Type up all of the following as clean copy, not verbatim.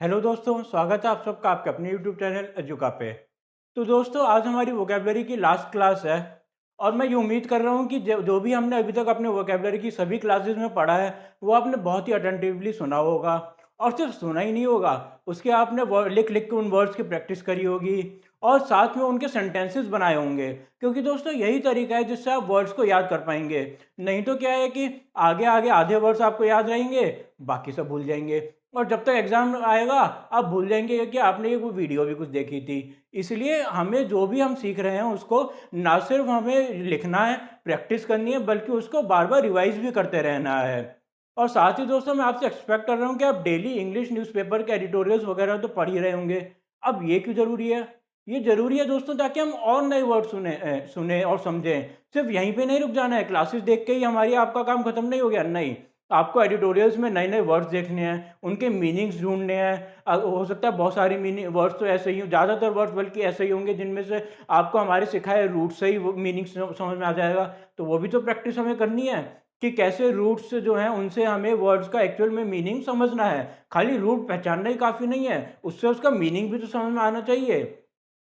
Hello दोस्तों, स्वागत है आप सबका आपके अपने यूट्यूब चैनल एजुका पे। तो दोस्तों, आज हमारी वोकेबलरी की लास्ट क्लास है और मैं ये उम्मीद कर रहा हूँ कि जो भी हमने अभी तक अपने वोकेबलरी की सभी क्लासेस में पढ़ा है वो आपने बहुत ही अटेंटिवली सुना होगा। और सिर्फ सुना ही नहीं होगा, उसके आपने लिख लिख के उन वर्ड्स की प्रैक्टिस करी होगी और साथ में उनके सेंटेंसेस बनाए होंगे, क्योंकि दोस्तों यही तरीका है जिससे आप वर्ड्स को याद कर पाएंगे। नहीं तो क्या है कि आगे आगे आधे वर्ड्स आपको याद रहेंगे, बाकी सब भूल जाएंगे और जब तक एग्ज़ाम आएगा आप भूल जाएंगे कि आपने ये वो वीडियो भी कुछ देखी थी। इसलिए हमें जो भी हम सीख रहे हैं उसको ना सिर्फ हमें लिखना है, प्रैक्टिस करनी है, बल्कि उसको बार-बार रिवाइज़ भी करते रहना है। और साथ ही दोस्तों, मैं आपसे एक्सपेक्ट कर रहा हूँ कि आप डेली इंग्लिश न्यूज़पेपर के एडिटोरियल्स वगैरह तो पढ़ ही रहे होंगे। अब ये क्यों ज़रूरी है? ये ज़रूरी है दोस्तों ताकि हम और नए वर्ड सुने और समझें। सिर्फ यहीं पे नहीं रुक जाना है, क्लासेस देख के ही हमारी आपका काम खत्म नहीं हो गया, नहीं। आपको एडिटोरियल्स में नए-नए वर्ड्स देखने हैं, उनके मीनिंग्स ढूँढने हैं। हो सकता है बहुत सारी मीनिंग वर्ड्स तो ऐसे ही हों, ज़्यादातर वर्ड्स बल्कि ऐसे ही होंगे जिनमें से आपको हमारे सिखाए रूट से ही वो मीनिंग समझ में आ जाएगा। तो वो भी तो प्रैक्टिस हमें करनी है कि कैसे रूट्स जो हैं उनसे हमें वर्ड्स का एक्चुअल में मीनिंग समझना है। खाली रूट पहचानना ही काफ़ी नहीं है, उससे उसका मीनिंग भी तो समझ में आना चाहिए।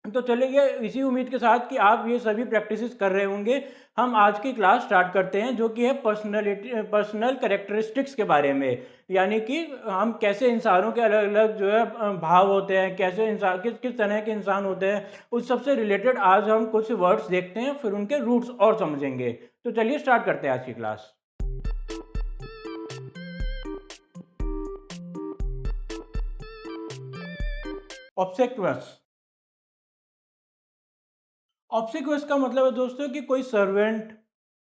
तो चलिए इसी उम्मीद के साथ कि आप ये सभी प्रैक्टिसेस कर रहे होंगे, हम आज की क्लास स्टार्ट करते हैं जो कि है पर्सनल कैरेक्टरिस्टिक्स के बारे में। यानी कि हम कैसे इंसानों के अलग-अलग जो है भाव होते हैं, कैसे इंसान किस किस तरह के इंसान होते हैं, उस सब से रिलेटेड आज हम कुछ वर्ड्स देखते हैं, फिर उनके रूट्स और समझेंगे। तो चलिए स्टार्ट करते हैं आज की क्लास। ऑब्सेक्वियस। ऑब्सेक्वियस का मतलब है दोस्तों कि कोई सर्वेंट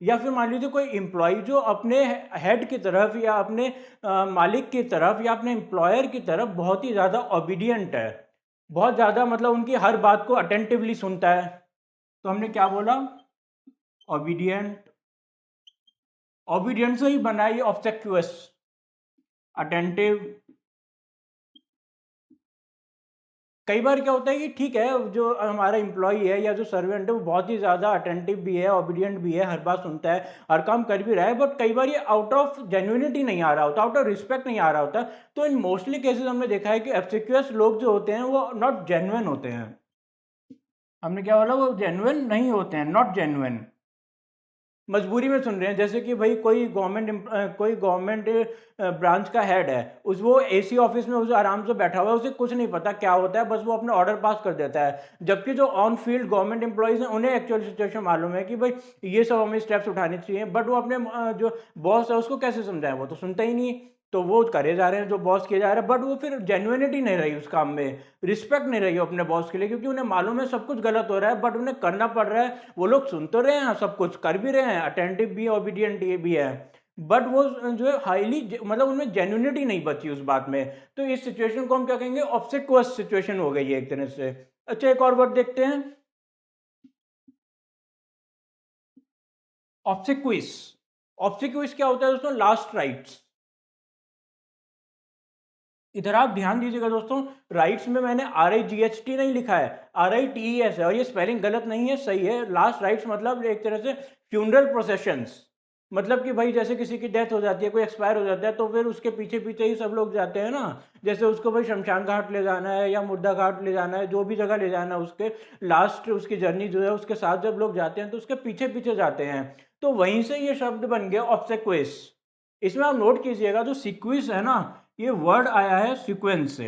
या फिर मान लीजिए कोई एम्प्लॉय जो अपने हेड की तरफ या अपने मालिक की तरफ या अपने एम्प्लॉयर की तरफ बहुत ही ज़्यादा ओबीडियंट है। बहुत ज़्यादा मतलब उनकी हर बात को अटेंटिवली सुनता है। तो हमने क्या बोला? ओबीडियंट। ओबीडियंट से ही बना ये ऑब्सेक्वियस। अटेंटिव। कई बार क्या होता है कि ठीक है, जो हमारा एम्प्लॉई है या जो सर्वेंट है वो बहुत ही ज़्यादा अटेंटिव भी है, ओबीडियंट भी है, हर बात सुनता है, हर काम कर भी रहा है, बट कई बार ये आउट ऑफ जेन्युइनिटी नहीं आ रहा होता, आउट ऑफ रिस्पेक्ट नहीं आ रहा होता। तो इन मोस्टली केसेस हमने देखा है कि ऑब्सेक्वियस लोग जो होते हैं वो नॉट जेन्युइन होते हैं। हमने क्या बोला? वो जेन्युइन नहीं होते हैं, नॉट जेन्युइन। मजबूरी में सुन रहे हैं, जैसे कि भाई कोई गवर्नमेंट ब्रांच का हेड है, उस वो एसी ऑफिस में उसे आराम से बैठा हुआ है, उसे कुछ नहीं पता क्या होता है, बस वो अपना ऑर्डर पास कर देता है। जबकि जो ऑन फील्ड गवर्नमेंट एम्प्लॉइज हैं उन्हें एक्चुअल सिचुएशन मालूम है कि भाई ये सब हमें स्टेप्स उठाने चाहिए, बट वो अपने जो बॉस है उसको कैसे समझाएं? वो तो सुनता ही नहीं। तो वो करे जा रहे हैं जो बॉस किए जा रहे हैं, बट वो फिर जेन्युइनिटी नहीं रही उस काम में, रिस्पेक्ट नहीं रही अपने बॉस के लिए, क्योंकि उन्हें मालूम है सब कुछ गलत हो रहा है, बट उन्हें करना पड़ रहा है। वो लोग सुन तो रहे हैं, सब कुछ कर भी रहे हैं, अटेंटिव भी है, ओबीडियंट ये भी है, बट वो जो है हाईली मतलब उनमें जेन्युइनिटी नहीं बची उस बात में। तो इस सिचुएशन को हम क्या कहेंगे? ऑब्सेक्वस सिचुएशन हो गई है एक तरह से। अच्छा, एक और वर्ड देखते हैं, ऑब्सेक्विस। ऑब्सेक्विस क्या होता है दोस्तों? Last rites. इधर आप ध्यान दीजिएगा दोस्तों, राइट्स में मैंने RIGHT नहीं लिखा है, RITES है, और ये स्पेलिंग गलत नहीं है, सही है। लास्ट राइट्स मतलब एक तरह से फ्यूनरल प्रोसेशंस। मतलब कि भाई जैसे किसी की डेथ हो जाती है, कोई एक्सपायर हो जाता है, तो फिर उसके पीछे पीछे ही सब लोग जाते हैं ना। जैसे उसको भाई शमशान घाट ले जाना है या मुर्दा घाट ले जाना है, जो भी जगह ले जाना है, उसके लास्ट उसकी जर्नी जो है उसके साथ जब लोग जाते हैं तो उसके पीछे पीछे जाते हैं। तो वहीं से ये शब्द बन गया ऑब्सेक्विस। इसमें आप नोट कीजिएगा, जो सीक्विस है ना, ये वर्ड आया है सीक्वेंस से।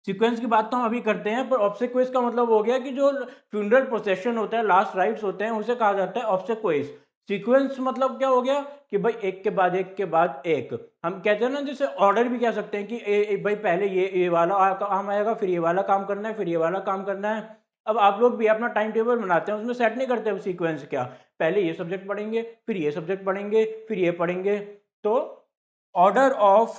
सीक्वेंस की बात तो हम अभी करते हैं, पर ऑब्सेक्विस का मतलब हो गया कि जो फ्यूनरल प्रोसेशन होता है, लास्ट राइट्स होते हैं, उसे कहा जाता है ऑब्सेक्विस। सीक्वेंस मतलब क्या हो गया कि भाई एक के बाद एक के बाद एक। हम कहते हैं ना, जैसे ऑर्डर भी कह सकते हैं कि भाई पहले ये वाला काम आएगा, फिर ये वाला काम करना है, फिर ये वाला काम करना है। अब आप लोग भी अपना टाइम टेबल बनाते हैं, उसमें सेट नहीं करते सीक्वेंस क्या, पहले ये सब्जेक्ट पढ़ेंगे, फिर ये सब्जेक्ट पढ़ेंगे, फिर ये पढ़ेंगे। तो ऑर्डर ऑफ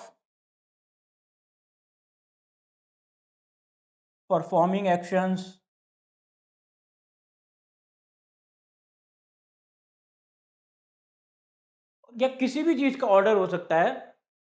परफॉर्मिंग एक्शंस या किसी भी चीज़ का ऑर्डर हो सकता है,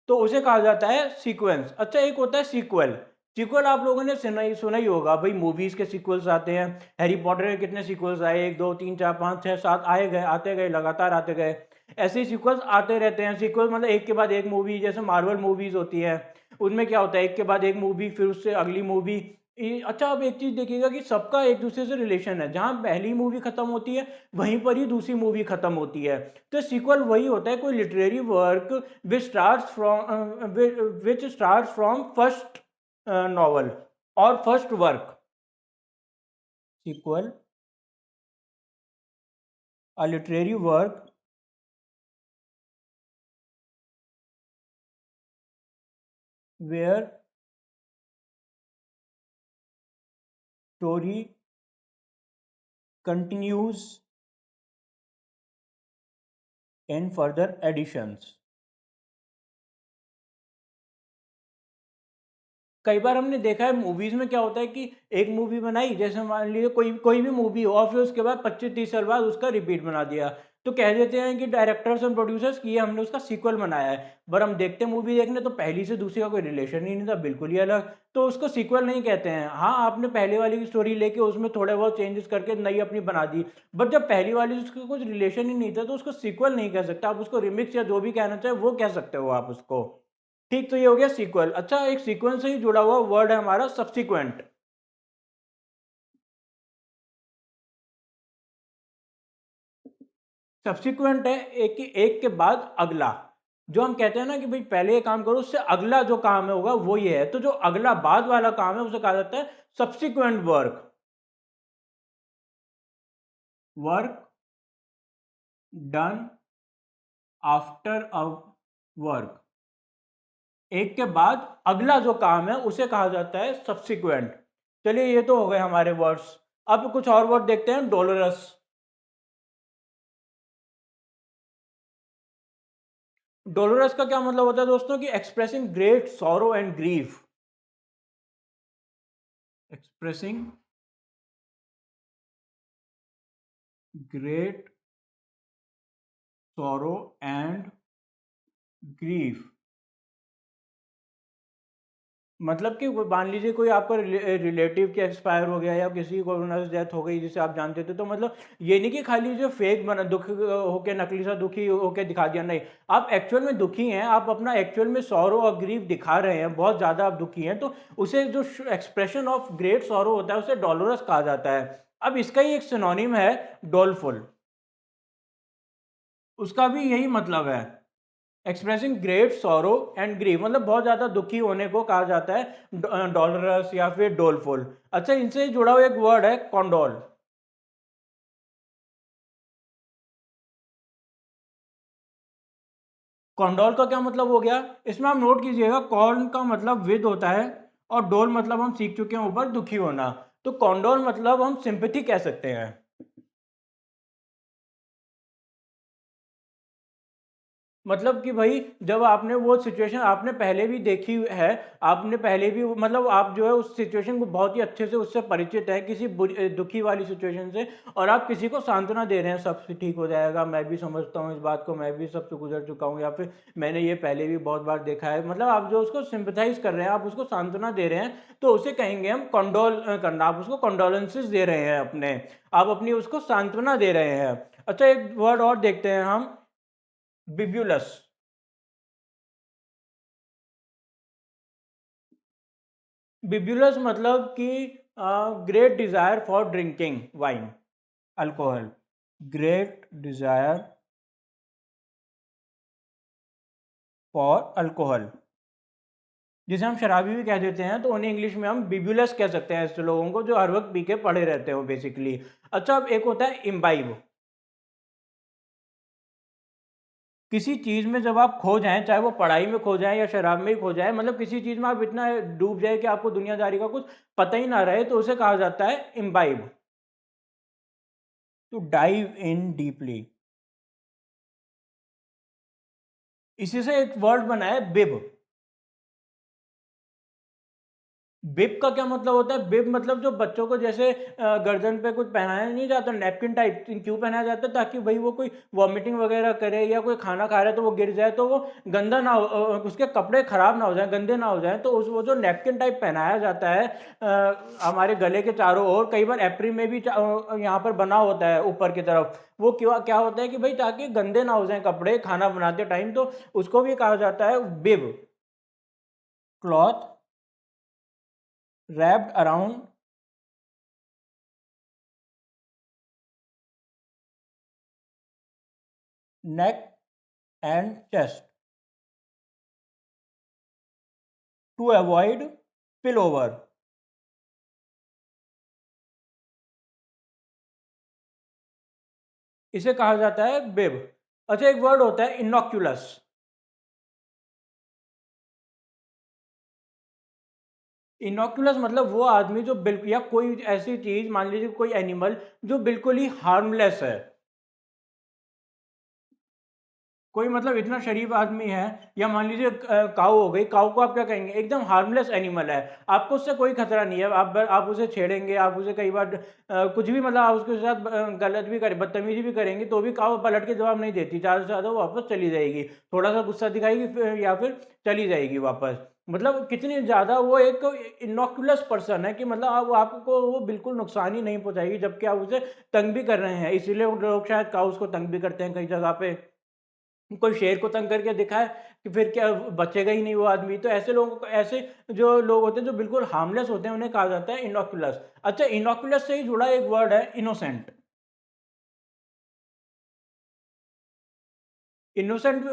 तो उसे कहा जाता है सीक्वेंस। अच्छा, एक होता है सीक्वल। सीक्वल आप लोगों ने सुना ही होगा भाई, मूवीज़ के सीक्वल्स आते हैं। हैरी पॉटर के कितने सीक्वल्स आए? 1 2 3 4 5 6 7 आए गए, आते गए, लगातार आते गए। ऐसे ही सीक्वल्स आते रहते हैं। सीक्वल मतलब एक के बाद एक मूवी, जैसे मार्वल मूवीज़ होती हैं, उसमें क्या होता है, एक के बाद एक मूवी, फिर उससे अगली मूवी। अच्छा, अब एक चीज़ देखिएगा कि सबका एक दूसरे से रिलेशन है, जहाँ पहली मूवी खत्म होती है वहीं पर ही दूसरी मूवी खत्म होती है। तो सीक्वल वही होता है, कोई literary work which starts from first novel और first work. Sequel, a literary work where story continues in further editions। कई बार हमने देखा है मूवीज में क्या होता है कि एक मूवी बनाई, जैसे मान लीजिए कोई कोई भी मूवी हो, और फिर उसके बाद 25-30 साल बाद उसका रिपीट बना दिया, तो कह देते हैं कि डायरेक्टर्स और प्रोड्यूसर्स की हमने उसका सीक्वल बनाया है। पर हम देखते हैं मूवी देखने तो पहली से दूसरी का कोई रिलेशन ही नहीं था, बिल्कुल ही अलग, तो उसको सीक्वल नहीं कहते हैं। हाँ, आपने पहले वाली की स्टोरी लेके उसमें थोड़े बहुत चेंजेस करके नई अपनी बना दी, बट जब पहली वाली से उसका कुछ रिलेशन ही नहीं था तो उसको सीक्वल नहीं कह सकते आप, उसको रिमिक्स या जो भी कहना चाहे वो कह सकते हो आप उसको। ठीक, तो ये हो गया सीक्वल। अच्छा, एक सीक्वेंस से ही जुड़ा हुआ वर्ड है हमारा सब्सिक्वेंट। सब्सिक्वेंट है एक के बाद अगला। जो हम कहते हैं ना कि भाई पहले ये काम करो, उससे अगला जो काम है होगा वो ये है, तो जो अगला बाद वाला काम है उसे कहा जाता है subsequent work. Work done after a work, एक के बाद अगला जो काम है उसे कहा जाता है सब्सिक्वेंट। चलिए, ये तो हो गए हमारे वर्ड्स। अब कुछ और वर्ड देखते हैं। डोलोरस। डोलोरस का क्या मतलब होता है दोस्तों कि expressing great sorrow and grief. Expressing great sorrow and grief, मतलब कि मान लीजिए कोई आपका रिलेटिव के एक्सपायर हो गया या किसी कोरोना से डेथ हो गई जिसे आप जानते थे, तो मतलब ये नहीं कि खाली जो फेक बना दुख होके नकली सा दुखी होके दिखा दिया, नहीं, आप एक्चुअल में दुखी हैं, आप अपना एक्चुअल में सॉरो और ग्रीफ दिखा रहे हैं, बहुत ज़्यादा आप दुखी हैं, तो उसे जो एक्सप्रेशन ऑफ ग्रेट सॉरो होता है उसे डोलोरस कहा जाता है। अब इसका ही एक सिनोनिम है डोलफुल, उसका भी यही मतलब है, expressing great sorrow and grief, मतलब बहुत ज़्यादा दुखी होने को कहा जाता है डॉलरस या फिर डोलफुल। अच्छा, इनसे जुड़ा हुआ एक वर्ड है कॉन्डोल। कॉन्डोल का क्या मतलब हो गया, इसमें आप नोट कीजिएगा, कॉन का मतलब विद होता है और डोल मतलब हम सीख चुके हैं ऊपर दुखी होना, तो कॉन्डोल मतलब हम सिंपैथी कह सकते हैं। मतलब कि भाई जब आपने वो सिचुएशन आपने पहले भी देखी है, आपने पहले भी मतलब आप जो है उस सिचुएशन को बहुत ही अच्छे से उससे परिचित है, किसी दुखी वाली सिचुएशन से, और आप किसी को सांत्वना दे रहे हैं, सबसे ठीक हो जाएगा, मैं भी समझता हूँ इस बात को, मैं भी सबसे गुजर चुका हूँ, या फिर मैंने ये पहले भी बहुत बार देखा है, मतलब आप जो उसको सिंपथाइज कर रहे हैं, आप उसको सांत्वना दे रहे हैं, तो उसे कहेंगे हम कंडोल करना, आप उसको कंडोलेंसेस दे रहे हैं अपने, आप अपनी उसको सांत्वना दे रहे हैं। अच्छा, एक वर्ड और देखते हैं हम, बिब्यूलस। बिब्यूलस मतलब कि great desire for drinking wine, alcohol, great desire for alcohol, जिसे हम शराबी भी कह देते हैं, तो उन्हें इंग्लिश में हम बिब्यूलस कह सकते हैं ऐसे लोगों को जो हर वक्त पी के पड़े रहते हो बेसिकली। अच्छा, अब एक होता है इम्बाइब। किसी चीज में जब आप खो जाएं, चाहे वो पढ़ाई में खो जाएं या शराब में ही खो जाए, मतलब किसी चीज में आप इतना डूब जाए कि आपको दुनियादारी का कुछ पता ही ना रहे, तो उसे कहा जाता है imbibe, to dive in deeply. इसी से एक वर्ड बना है बिब। बिब का क्या मतलब होता है, बिब मतलब जो बच्चों को जैसे गर्दन पे कुछ पहनाया नहीं जाता, नैपकिन टाइप, क्यों पहनाया जाता है, ताकि भाई वो कोई वॉमिटिंग वगैरह करे या कोई खाना खा रहा है तो वो गिर जाए तो वो गंदा ना हो, उसके कपड़े खराब ना हो जाए, गंदे ना हो जाए, तो उस वो जो नैपकिन टाइप पहनाया जाता है हमारे गले के चारों ओर, कई बार एप्री में भी यहाँ पर बना होता है ऊपर की तरफ, वो क्यों क्या होता है कि भाई ताकि गंदे ना हो जाए कपड़े खाना बनाते टाइम, तो उसको भी कहा जाता है bib. Cloth wrapped around neck and chest to avoid spillover. इसे कहा जाता है बिब। अच्छा, एक वर्ड होता है इनोक्यूलस। इनोक्यूलस मतलब वो आदमी जो बिल्कुल, या कोई ऐसी चीज, मान लीजिए कोई एनिमल जो बिल्कुल ही हार्मलेस है। कोई मतलब इतना शरीफ आदमी है, या मान लीजिए काऊ हो गई, काऊ को आप क्या कहेंगे, एकदम हार्मलेस एनिमल है, आपको उससे कोई खतरा नहीं है। आप उसे छेड़ेंगे, आप उसे कई बार कुछ भी, मतलब आप उसके साथ गलत भी करें, बदतमीजी भी करेंगे, तो भी काऊ पलट के जवाब नहीं देती, ज़्यादा से ज़्यादा वो वापस चली जाएगी, थोड़ा सा गुस्सा दिखाएगी या फिर चली जाएगी वापस। मतलब कितनी ज़्यादा वो एक इनोकुलस पर्सन है कि मतलब आप आपको वो बिल्कुल नुकसान ही नहीं पहुंचाएगी, जबकि आप उसे तंग भी कर रहे हैं। इसीलिए लोग शायद काउस को तंग भी करते हैं कई जगह पे। कोई शेर को तंग करके दिखाए कि फिर क्या बचेगा ही नहीं वो आदमी। तो ऐसे लोगों को, ऐसे जो लोग होते हैं जो बिल्कुल हार्मलेस होते हैं, उन्हें कहा जाता है इनोकुलस। अच्छा, इनोकुलस से ही जुड़ा एक वर्ड है इनोसेंट। इनोसेंट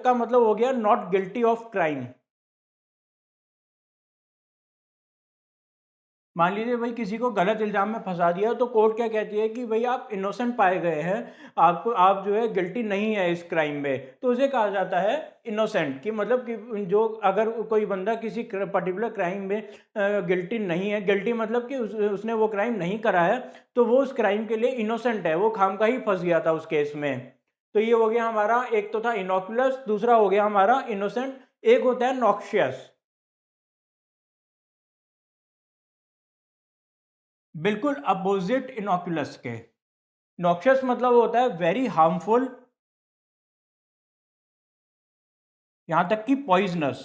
का मतलब हो गया नॉट गिल्टी ऑफ क्राइम। मान लीजिए भाई किसी को गलत इल्जाम में फंसा दिया, तो कोर्ट क्या कहती है कि भाई आप इनोसेंट पाए गए हैं, आपको, आप जो है गिल्टी नहीं है इस क्राइम में, तो उसे कहा जाता है इनोसेंट। कि मतलब कि जो, अगर कोई बंदा किसी पर्टिकुलर क्राइम में गिल्टी नहीं है, गिल्टी मतलब कि उसने वो क्राइम नहीं करा है, तो वो उस क्राइम के लिए इनोसेंट है, वो खामखा ही फंस गया था उस केस में। तो ये हो गया हमारा, एक तो था इनोकुलस, दूसरा हो गया हमारा इनोसेंट, एक होता है नॉक्शियस। बिल्कुल अपोजिट इनोकुलस के। नॉक्शियस मतलब होता है वेरी हार्मफुल, यहां तक कि पॉइजनस।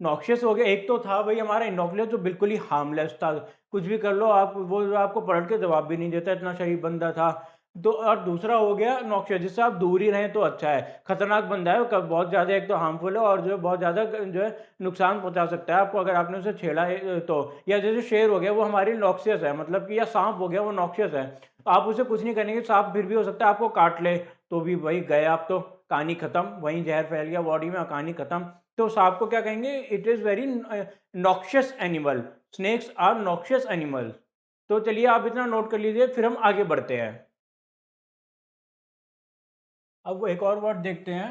नॉक्शियस हो गया, एक तो था भाई हमारा इनोकुलस जो बिल्कुल ही हार्मलेस था, कुछ भी कर लो आप, वो आपको पलट के जवाब भी नहीं देता, इतना शरीफ बंदा था। तो और दूसरा हो गया नॉक्शियस, जिससे आप दूर ही रहें तो अच्छा है। खतरनाक बंदा है, बहुत ज़्यादा, एक तो हार्मफुल है, और जो है बहुत ज़्यादा जो है नुकसान पहुंचा सकता है आपको, अगर आपने उसे छेड़ा है तो। या जैसे शेर हो गया, वो हमारी नॉक्शियस है, मतलब कि, या सांप हो गया, वो नॉक्शियस है। आप उसे कुछ नहीं करेंगे, सांप फिर भी हो सकता है आपको काट ले, तो भी वही गए आप, तो कहानी खत्म, वहीं जहर फैल गया बॉडी में, कहानी खत्म। तो सांप को क्या कहेंगे, it is very noxious animal. Snakes are noxious animal. तो चलिए आप इतना नोट कर लीजिए, फिर हम आगे बढ़ते हैं। अब वो एक और वर्ड देखते हैं,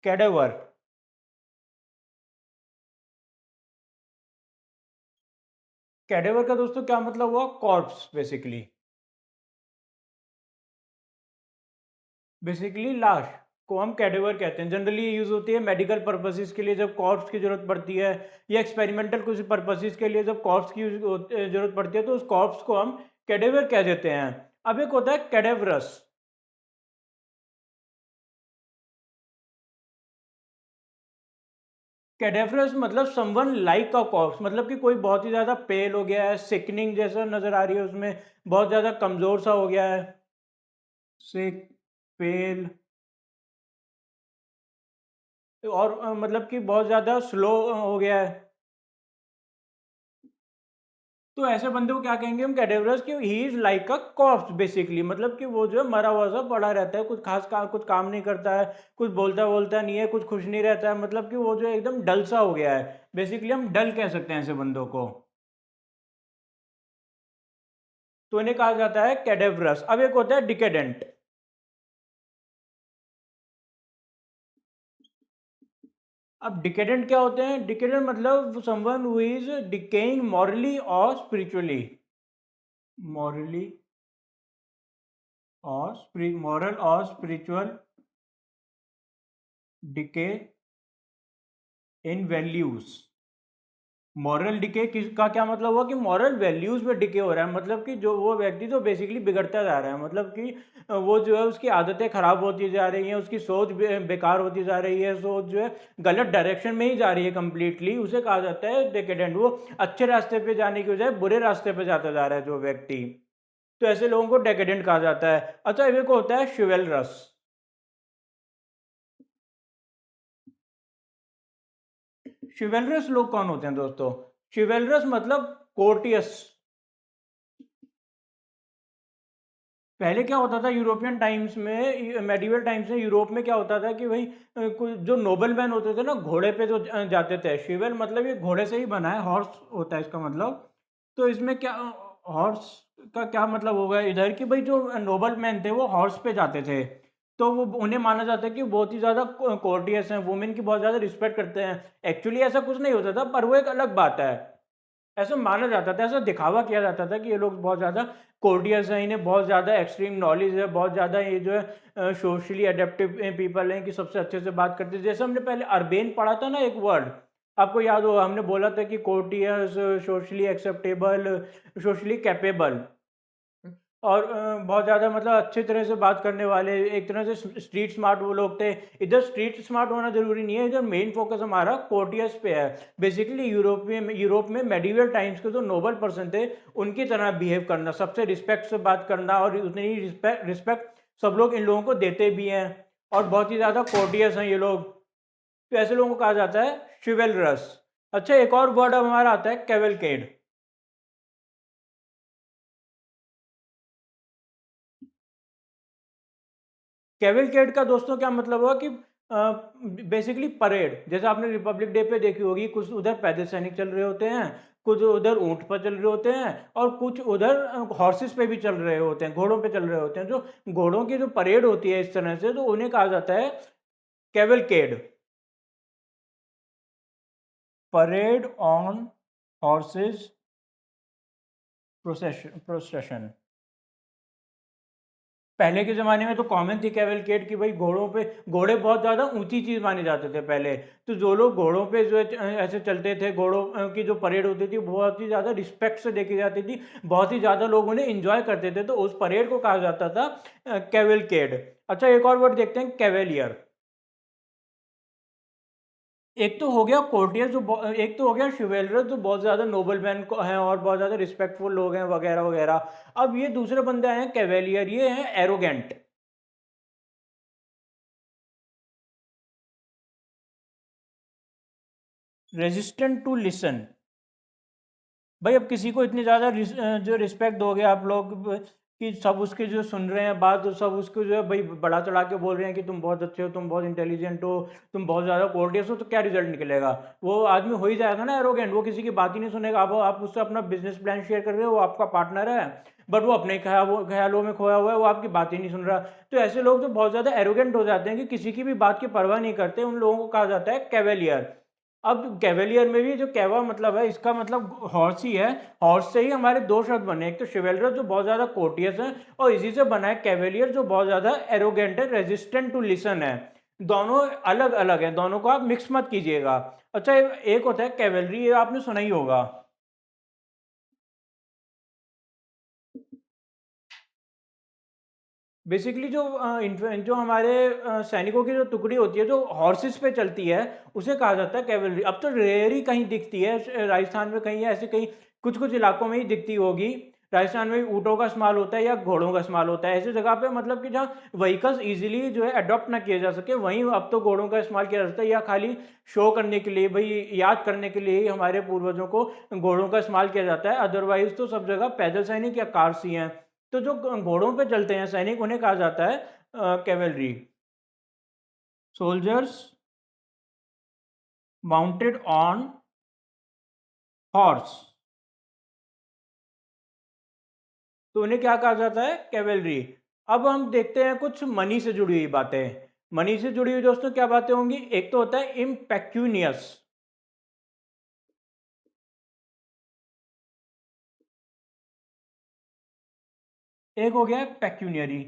कैडेवर। कैडेवर का दोस्तों क्या मतलब हुआ, कॉर्प्स बेसिकली। बेसिकली लाश को हम कैडेवर कहते हैं। जनरली यूज होती है मेडिकल पर्पसेस के लिए, जब कॉर्प्स की जरूरत पड़ती है, या एक्सपेरिमेंटल कुछ पर्पसेस के लिए जब कॉर्प्स की जरूरत पड़ती है, तो उस कॉर्प्स को हम कैडेवर कह देते हैं। अब एक होता है कैडेवरस। कैडेवरस मतलब समवन लाइक अ कॉर्प्स, मतलब कि कोई बहुत ही ज्यादा पेल हो गया है, सिकनिंग जैसा नजर आ रही है उसमें, बहुत ज्यादा कमजोर सा हो गया है, सिक, पेल, और मतलब कि बहुत ज़्यादा स्लो हो गया है। तो ऐसे बंदे को क्या कहेंगे हम, कैडेवरस, कि he is like a corps basically, मतलब कि वो जो है मरा हुआ सा पड़ा रहता है, कुछ खास काम, कुछ काम नहीं करता है, कुछ बोलता बोलता नहीं है, कुछ खुश नहीं रहता है, मतलब कि वो जो है एकदम डल सा हो गया है। बेसिकली हम डल कह सकते हैं ऐसे बंदों को। तो इन्हें कहा जाता है कैडेवरस। अब एक होता है डिकेडेंट। अब डिकेडेंट क्या होते हैं, डिकेडेंट मतलब someone who is decaying morally और स्पिरिचुअली। मॉरली और मॉरल और स्पिरिचुअल डिके इन वैल्यूज। मॉरल डिके किसका क्या मतलब हुआ कि मॉरल वैल्यूज में डिके हो रहा है, मतलब कि जो वो व्यक्ति तो बेसिकली बिगड़ता जा रहा है, मतलब कि वो जो है उसकी आदतें खराब होती जा रही हैं, उसकी सोच बेकार होती जा रही है, सोच जो है गलत डायरेक्शन में ही जा रही है कम्प्लीटली, उसे कहा जाता है डेकेडेंट। वो अच्छे रास्ते पे जाने की बजाय बुरे रास्ते पे जाता जा रहा है जो व्यक्ति, तो ऐसे लोगों को डेकेडेंट कहा जाता है। अच्छा, एक होता है शिवेलरस। शिवेलरस लोग कौन होते हैं दोस्तों? शिवेलरस मतलब कोर्टियस। पहले क्या होता था यूरोपियन टाइम्स में, मेडिवल टाइम्स में यूरोप में क्या होता था कि भाई जो नोबल मैन होते थे ना, घोड़े पे जो जाते थे, शिवेल मतलब ये घोड़े से ही बना है, हॉर्स होता है इसका मतलब। तो इसमें क्या, हॉर्स का क्या मतलब होगा इधर कि भाई जो नोबल मैन थे वो हॉर्स पे जाते थे, तो वो उन्हें माना जाता है कि बहुत ही ज़्यादा कोर्टियस हैं, वुमेन की बहुत ज़्यादा रिस्पेक्ट करते हैं। एक्चुअली ऐसा कुछ नहीं होता था, पर वो एक अलग बात है, ऐसा माना जाता था, ऐसा दिखावा किया जाता था कि ये लोग बहुत ज़्यादा कोर्डियस हैं, इन्हें बहुत ज़्यादा एक्सट्रीम नॉलेज है, बहुत ज़्यादा ये जो है सोशली अडेप्टिव पीपल हैं कि सबसे अच्छे से बात करते हैं। जैसे हमने पहले अर्बेन पढ़ा था ना एक वर्ड, आपको याद होगा, हमने बोला था कि courteous, socially acceptable, socially capable, और बहुत ज़्यादा मतलब अच्छे तरह से बात करने वाले, एक तरह से स्ट्रीट स्मार्ट वो लोग थे। इधर स्ट्रीट स्मार्ट होना ज़रूरी नहीं है, इधर मेन फोकस हमारा कोर्टियस पे है। बेसिकली यूरोप में मेडिवल टाइम्स के जो नोबल पर्सन थे उनकी तरह बिहेव करना, सबसे रिस्पेक्ट से बात करना, और उतनी ही रिस्पेक्ट सब लोग इन लोगों को देते भी हैं, और बहुत ही ज़्यादा कोर्टियस हैं ये लोग। तो ऐसे लोगों को कहा जाता है शिवेलरस। अच्छा, एक और वर्ड अब हमारा आता है कैवलकेड। कैवलकेड का दोस्तों क्या मतलब हुआ कि बेसिकली परेड, जैसे आपने रिपब्लिक डे पे देखी होगी, कुछ उधर पैदल सैनिक चल रहे होते हैं, कुछ उधर ऊंट पर चल रहे होते हैं, और कुछ उधर हॉर्सेस पे भी चल रहे होते हैं, घोड़ों पे चल रहे होते हैं। जो घोड़ों की जो परेड होती है इस तरह से, तो उन्हें कहा जाता है cavalcade. Parade on horses procession. पहले के ज़माने में तो कॉमन थी कैवलकेड कि भाई घोड़ों पे, घोड़े बहुत ज़्यादा ऊंची चीज़ माने जाते थे पहले। तो जो लोग घोड़ों पे जो है ऐसे चलते थे, घोड़ों की जो परेड होती थी बहुत ही ज़्यादा रिस्पेक्ट से देखी जाती थी, बहुत ही ज़्यादा लोग उन्हें इंजॉय करते थे, तो उस परेड को कहा जाता था कैवलकेड। अच्छा, एक और वर्ड देखते हैं, कैवेलियर। एक तो हो गया कोर्टियस एक तो हो गया शिवेलरस जो बहुत ज़्यादा नोबल मैन को हैं और बहुत ज़्यादा रिस्पेक्टफुल लोग हैं वगैरह वगैरह। अब ये दूसरे बंदे आए हैं कैवेलियर, ये हैं एरोगेंट। Resistant to listen. भाई अब किसी को इतनी ज़्यादा जो रिस्पेक्ट दोगे आप लोग कि सब उसके जो सुन रहे हैं बात, तो सब उसको जो है भाई बढ़ा चढ़ा के बोल रहे हैं कि तुम बहुत अच्छे हो, तुम बहुत इंटेलिजेंट हो, तुम बहुत ज़्यादा कोर्टियस हो, तो क्या रिजल्ट निकलेगा? वो आदमी हो ही जाएगा ना एरोगेंट, वो किसी की बात ही नहीं सुनेगा। आप उससे अपना बिजनेस प्लान शेयर कर रहे हो, वो आपका पार्टनर है, बट वो अपने ख्यालों में खोया हुआ है, वो आपकी बात ही नहीं सुन रहा। तो ऐसे लोग जो बहुत ज़्यादा एरोगेंट हो जाते हैं कि किसी की भी बात की परवाह नहीं करते, उन लोगों को कहा जाता है कैवेलियर। अब कैवेलियर में भी जो कैवा मतलब है, इसका मतलब हॉर्स ही है। हॉर्स से ही हमारे दो शब्द बने, एक तो शिवेलरस जो बहुत ज़्यादा कोर्टियस है, और इसी से बना है कैवेलियर जो बहुत ज़्यादा एरोगेंट है, रेजिस्टेंट टू लिसन है। दोनों अलग अलग हैं, दोनों को आप मिक्स मत कीजिएगा। अच्छा, एक होता है कैवेलरी, ये आपने सुना ही होगा। बेसिकली जो हमारे सैनिकों की जो टुकड़ी होती है जो हॉर्सेस पे चलती है, उसे कहा जाता है कैवलरी। अब तो रेयर ही कहीं दिखती है, राजस्थान में कहीं ऐसे कहीं कुछ कुछ इलाकों में ही दिखती होगी। राजस्थान में ऊँटों का इस्तेमाल होता है या घोड़ों का इस्तेमाल होता है ऐसी जगह पे, मतलब कि जहाँ व्हीकल्स इजीली जो है अडॉप्ट ना किए जा सके, वहीं अब तो घोड़ों का इस्तेमाल किया जाता है, या खाली शो करने के लिए, भाई याद करने के लिए ही हमारे पूर्वजों को घोड़ों का इस्तेमाल किया जाता है। अदरवाइज तो सब जगह पैदल सैनिक या कार्स ही हैं। तो जो घोड़ों पे चलते हैं सैनिक, उन्हें कहा जाता है cavalry. Soldiers mounted on horse, तो उन्हें क्या कहा जाता है? कैवेलरी। अब हम देखते हैं कुछ मनी से जुड़ी हुई बातें। मनी से जुड़ी हुई दोस्तों क्या बातें होंगी? एक तो होता है इम्पेक्यूनियस, एक हो गया पेक्यूनियरी।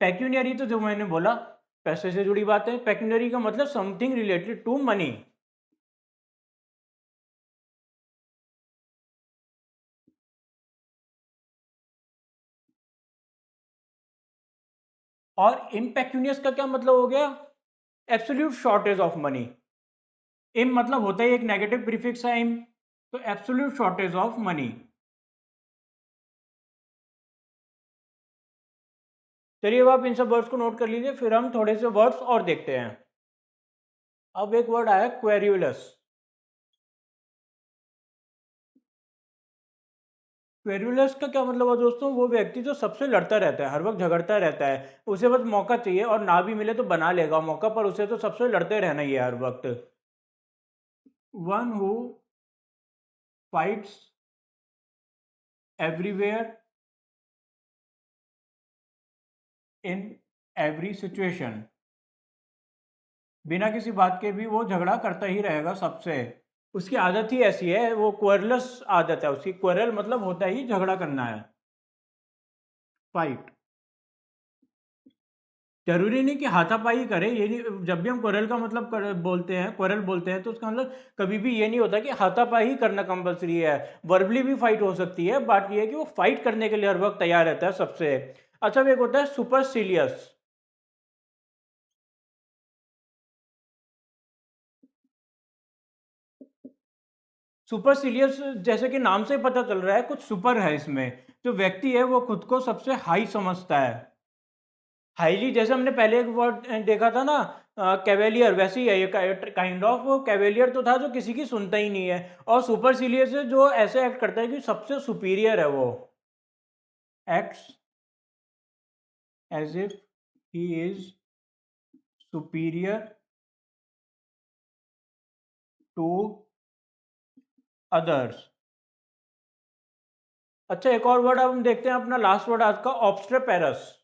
पेक्यूनियरी तो जो मैंने बोला, पैसे से जुड़ी बात है। पेक्यूनियरी का मतलब समथिंग रिलेटेड टू मनी। और इम्पेक्यूनियस का क्या मतलब हो गया? Absolute shortage of money. इम मतलब होता ही एक नेगेटिव प्रीफिक्स है इम, तो एब्सोल्यूट शॉर्टेज ऑफ मनी। चलिए अब आप इन सब वर्ड्स को नोट कर लीजिए, फिर हम थोड़े से वर्ड्स और देखते हैं। अब एक वर्ड आया क्वेरुलस। क्वेरुलस का क्या मतलब है दोस्तों? वो व्यक्ति जो सबसे लड़ता रहता है, हर वक्त झगड़ता रहता है, उसे बस मौका चाहिए और ना भी मिले तो बना लेगा मौका, पर उसे तो सबसे लड़ते रहना ही है हर वक्त। One who fights everywhere in every situation. बिना किसी बात के भी वो झगड़ा करता ही रहेगा सबसे। उसकी आदत ही ऐसी है, वो क्वेरलस आदत है उसकी। क्वेरल मतलब होता ही झगड़ा करना है, फाइट। जरूरी नहीं कि हाथापाई करे, ये नहीं। जब भी हम क्वेरल का मतलब बोलते हैं, क्वेरल बोलते हैं, तो उसका मतलब कभी भी ये नहीं होता कि हाथापाई ही करना कंपलसरी है। वर्बली भी फाइट हो सकती है। बात ये है कि वो फाइट करने के लिए हर वक्त तैयार रहता है सबसे। अच्छा, एक होता है सुपरसिलियस। सुपरसिलियस जैसे कि नाम से ही पता चल रहा है, कुछ सुपर है इसमें। जो व्यक्ति है वो खुद को सबसे हाई समझता है। हाईली, जैसे हमने पहले एक वर्ड देखा था ना, कैवेलियर, वैसे ही है ये काइंड ऑफ। कैवेलियर तो था जो किसी की सुनता ही नहीं है, और सुपरसिलियस है जो ऐसे एक्ट करता है कि सबसे सुपीरियर है वो। Acts as if he is superior to others. अच्छा, एक और वर्ड अब हम देखते हैं, अपना लास्ट वर्ड आज का, ऑब्स्ट्रेपेरस।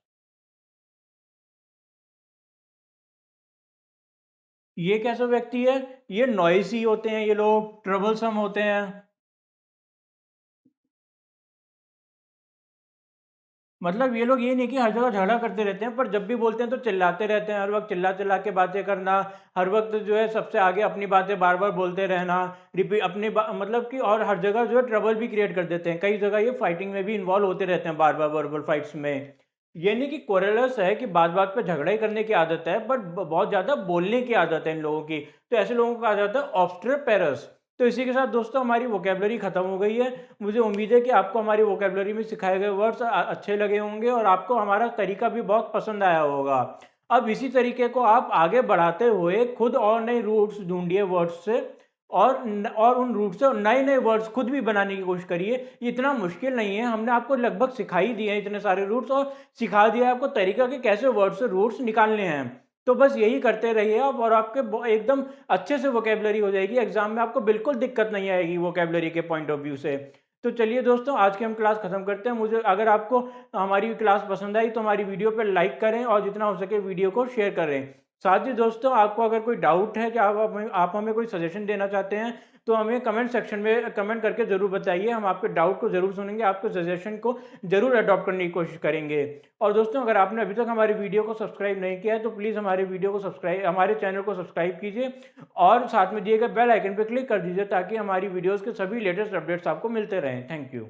ये कैसा व्यक्ति है? ये नॉइसी होते हैं, ये लोग ट्रबलसम होते हैं। मतलब ये लोग ये नहीं कि हर जगह झगड़ा करते रहते हैं, पर जब भी बोलते हैं तो चिल्लाते रहते हैं, हर वक्त चिल्ला चिल्ला के बातें करना। हर वक्त जो है सबसे आगे अपनी बातें बार बार बोलते रहना। रिपीट मतलब कि, और हर जगह जो है ट्रबल भी क्रिएट कर देते हैं। कई जगह ये फाइटिंग में भी इन्वॉल्व होते रहते हैं, बार बार वर्बल फाइट्स में। ये नहीं कि कोरलस है कि बात बात पे झगड़ा ही करने की आदत है, बट बहुत ज़्यादा बोलने की आदत है इन लोगों की। तो ऐसे लोगों को कहा जाता है ऑब्स्ट्रेपेरस। तो इसी के साथ दोस्तों हमारी वोकेबलरी खत्म हो गई है। मुझे उम्मीद है कि आपको हमारी वोकेबलरी में सिखाए गए वर्ड्स अच्छे लगे होंगे, और आपको हमारा तरीका भी बहुत पसंद आया होगा। अब इसी तरीके को आप आगे बढ़ाते हुए खुद और नए रूट्स ढूंढिए वर्ड्स से, और उन रूट से नए नए वर्ड्स खुद भी बनाने की कोशिश करिए। ये इतना मुश्किल नहीं है, हमने आपको लगभग सिखाई दिए हैं इतने सारे रूट्स, और सिखा दिया है आपको तरीका कि कैसे वर्ड से रूट्स निकालने हैं। तो बस यही करते रहिए आप, और आपके एकदम अच्छे से वोकेबलरी हो जाएगी। एग्जाम में आपको बिल्कुल दिक्कत नहीं आएगी वोकेबलरी के पॉइंट ऑफ व्यू से। तो चलिए दोस्तों, आज की हम क्लास खत्म करते हैं। मुझे, अगर आपको हमारी क्लास पसंद आई तो हमारी वीडियो पर लाइक करें, और जितना हो सके वीडियो को शेयर करें। साथ ही दोस्तों, आपको अगर कोई डाउट है कि आप हमें कोई सजेशन देना चाहते हैं, तो हमें कमेंट सेक्शन में कमेंट करके ज़रूर बताइए। हम आपके डाउट को ज़रूर सुनेंगे, आपके सजेशन को ज़रूर अडॉप्ट करने की कोशिश करेंगे। और दोस्तों, अगर आपने अभी तक हमारी वीडियो को सब्सक्राइब नहीं किया है, तो प्लीज़ हमारे चैनल को सब्सक्राइब कीजिए, और साथ में दिए गए बेल आइकन पर क्लिक कर दीजिए, ताकि हमारी वीडियोज़ के सभी लेटेस्ट अपडेट्स आपको मिलते रहें। Thank you.